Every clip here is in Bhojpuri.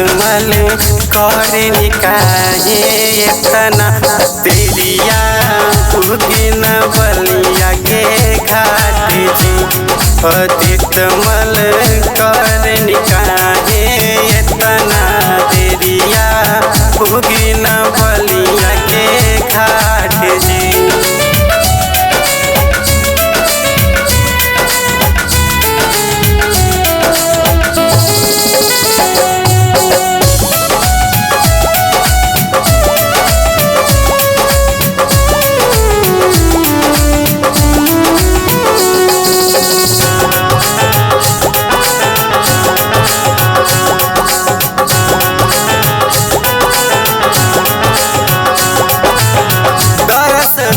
मल करे निकाहे इतना तेरिया उगिन बलिया के घाट जी अतीत मल करे निकाहे इतना तेरिया उगिन बलिया के घाट जी।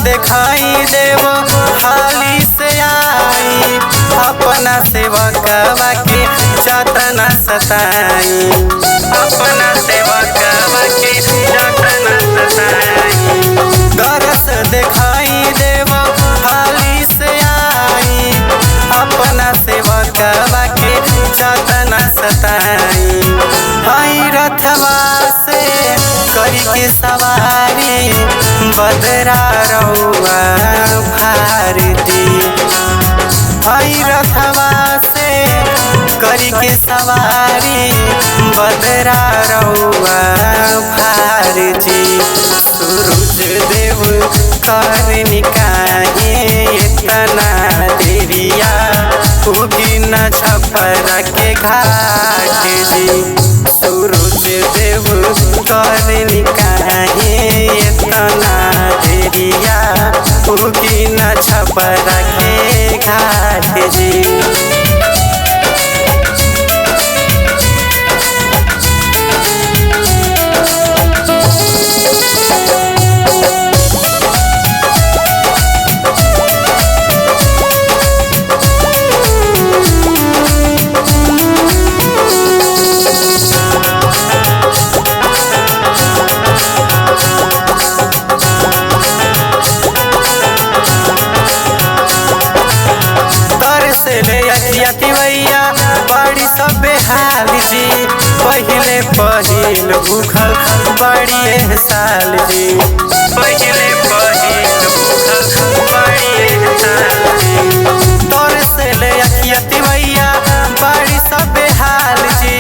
दिखाई देव हाली से आई अपना सेवकवा के जतना सताई अपना सेवकवा के जतना सताई दरस दिखाई देव हाली से आई अपना सेवकवा के जतना सताई आई रथवा से करी के सवारी बदरा रउआ भारती आई रथवा से करी के सवारी बदरा रउआ भारती सूरज देव कर निकाहे इतना देरिया उगिन छपरा के घाट जी सूरज देव कर निकाहे इतना देरिया उगिन छपरा के घाट जी। भैया बड़ी सब हाल जी पहले पहिल भूखल बड़ी साल जी पहले पहिल भूखल बड़ी साल जी तोर से ले अखियती भैया बड़ी सब हाल जी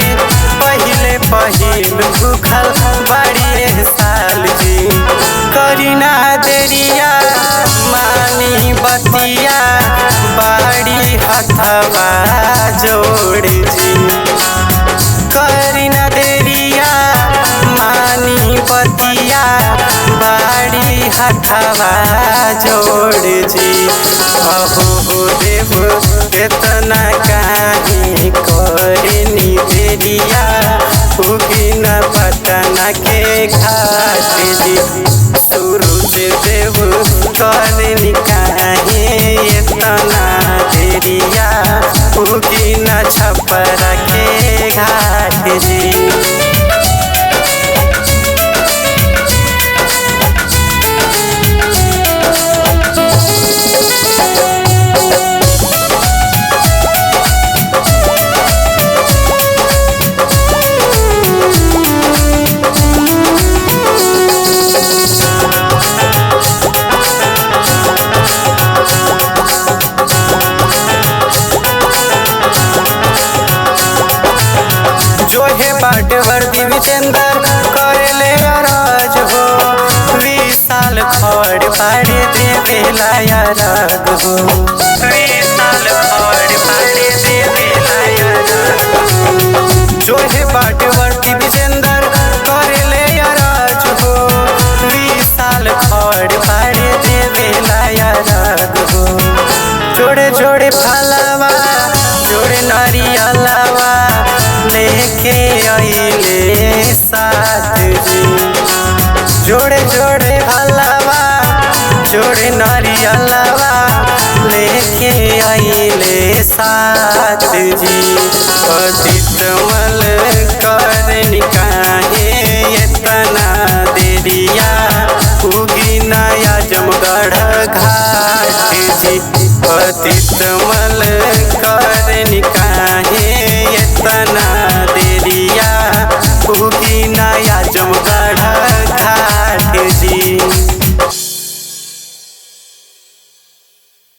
पहले पहिल भूखल बड़ी साल जी करीना देरिया मानी बतिया बाड़ी हथवा जोड़ जी करीना देरिया मानी बतिया बाड़ी हथवा जोड़ जी अहो देव इतना काहे करनी देरिया उगिन पटना के घाट जी सूरज देव कर निकाहे इतना देरिया उगिन छपरा के घाट जी। बाट वर्दी विचेंदर करे ले राज हो 20 साल खड़ पाड़े देवे लाया राग हो 20 साल खड़ पाड़े देवे लाया राग हो जो है बाट वर्दी विचेंदर करे ले राज हो 20 साल खड़ पाड़े देवे लाया राग हो जोड़े जोड़े फलवा जोड़े नारियलवा लेके आइले साथ जी जोड़े जोड़े हलवा जोड़े नारियलवा लेके आइले साथ जी अतीत मल